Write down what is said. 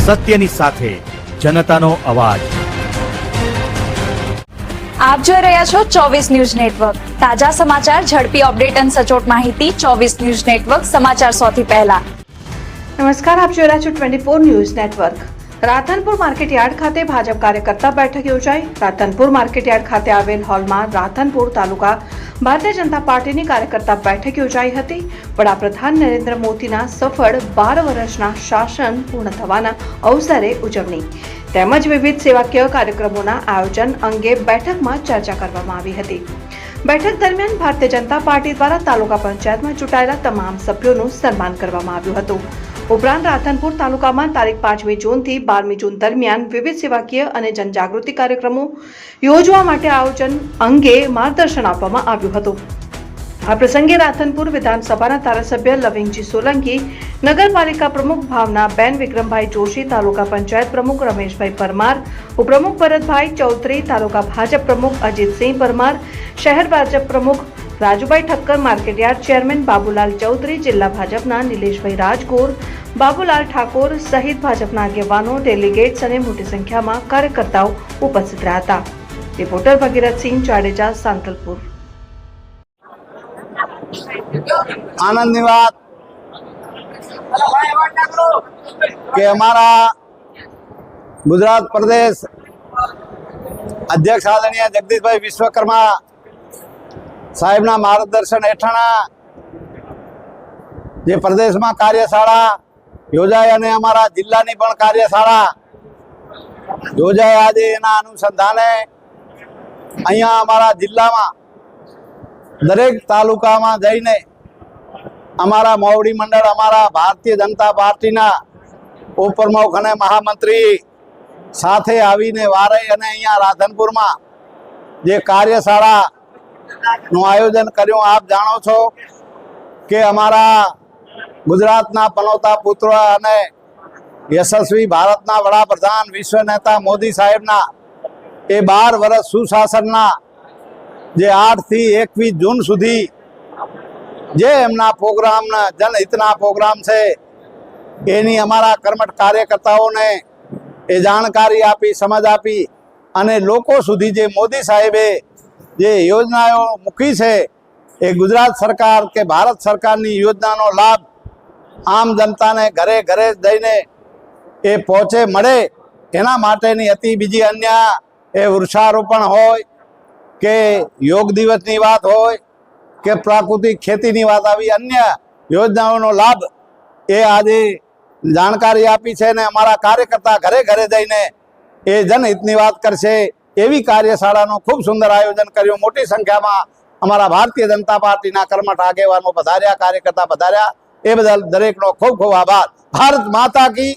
સત્યની સાથે જનતાનો અવાજ। આપ જોઈ રહ્યા છો 24 ન્યૂઝ નેટવર્ક। તાજા સમાચાર, ઝડપી અપડેટ અને સચોટ માહિતી 24 ન્યૂઝ નેટવર્ક સમાચાર સૌથી પહેલા। નમસ્કાર, આપ જોઈ રહ્યા છો 24 ન્યૂઝ નેટવર્ક। રાધનપુર માર્કેટયાર્ડ ખાતે ભાજપ કાર્યકર્તા બેઠક યોજાઈ। રાધનપુર માર્કેટયાર્ડ ખાતે આવેલ હોલમાં રાધનપુર તાલુકા ભારતીય જનતા પાર્ટીની કાર્યકર્તા બેઠક યોજાઈ હતી। વડાપ્રધાન નરેન્દ્ર મોદીના સફળ 12 વર્ષના શાસન પૂર્ણ થવાના અવસરે ઉજવણી તેમજ વિવિધ સેવાકીય કાર્યક્રમોના આયોજન અંગે બેઠકમાં ચર્ચા કરવામાં આવી હતી। બેઠક દરમિયાન ભારતીય જનતા પાર્ટી દ્વારા તાલુકા પંચાયતમાં ચૂંટાયેલા તમામ સભ્યોનું સન્માન કરવામાં આવ્યું હતું। ઉપરાંત રાધનપુર તાલુકામાં તારીખ 5મી જૂનથી 12મી જૂન દરમિયાન વિવિધ સેવાકીય અને જનજાગૃતિ કાર્યક્રમો યોજવા માટે આયોજન અંગે માર્ગદર્શન આપવામાં આવ્યું હતું। આ પ્રસંગે રાધનપુર વિધાનસભાના ધારાસભ્ય લવિંગજી સોલંકી, નગરપાલિકા પ્રમુખ ભાવનાબેન વિક્રમભાઈ જોશી, તાલુકા પંચાયત પ્રમુખ રમેશભાઈ પરમાર, ઉપપ્રમુખ ભરતભાઈ ચૌધરી, તાલુકા ભાજપ પ્રમુખ અજીતસિંહ પરમાર, શહેર ભાજપ પ્રમુખ રાજુભાઈ ઠક્કર, માર્કેટયાર્ડ ચેરમેન બાબુલાલ ચૌધરી, જિલ્લા ભાજપના નિલેશભાઈ રાજગોર, બાબુલાલ ઠાકોર સહિત ભાજપના આગેવાનો, ડેલિગેટ્સ અને મોટી સંખ્યામાં કાર્યકર્તાઓ ઉપસ્થિત રહ્યા હતા। રિપોર્ટર ભગીરથસિંહ જાડેજા, સાંતલપુર। आनंद बात कि हमारा गुजरात प्रदेश अध्यक्ष आदरणीय जगदीश भाई विश्वकर्मा साहेब मार्गदर्शन हेठळना जे प्रदेश में कार्यशाला योजाई अने अमारा जिल्ला नी पण कार्यशाला योजाई। आज एना अनुसंधाने अहींया अमारा जिल्ला में दरेक तालुका में जईने अमारा मोवडी मंडल, अमारा भारतीय जनता पार्टी उपप्रमुख अने महामंत्री साथे आवीने वारे अने अहींया राधनपुर में जे कार्यशाला નું આયોજન કર્યું। આપ જાણો છો કે અમારા ગુજરાતના પનોતા પુત્ર અને યશસ્વી ભારતના વડાપ્રધાન વિશ્વ નેતા મોદી સાહેબના એ 12 વર્ષ સુશાસનના જે 8 થી 21 જૂન સુધી જે એમના પ્રોગ્રામના જનહિતના પ્રોગ્રામ છે એની અમારા કર્મઠ કાર્યકર્તાઓને એ જાણકારી આપી, સમજ આપી અને લોકો સુધી જે મોદી સાહેબે જે યોજનાઓ મૂકી છે એ ગુજરાત સરકાર કે ભારત સરકારની યોજનાનો લાભ આમ જનતાને ઘરે ઘરે જઈને એ પહોંચે, મળે એના માટેની હતી। બીજી અન્ય એ વૃક્ષારોપણ હોય કે યોગ દિવસની વાત હોય કે પ્રાકૃતિક ખેતીની વાત, આવી અન્ય યોજનાઓનો લાભ એ આજે જાણકારી આપી છે ને અમારા કાર્યકર્તા ઘરે ઘરે જઈને એ જનહિતની વાત કરશે એવી કાર્યશાળાનું ખૂબ સુંદર આયોજન કર્યું। મોટી સંખ્યામાં અમારા ભારતીય જનતા પાર્ટીના કર્મઠ આગેવાનો પધાર્યા, કાર્યકર્તા પધાર્યા, એ બદલ દરેકનો ખૂબ ખૂબ આભાર। ભારત માતા કી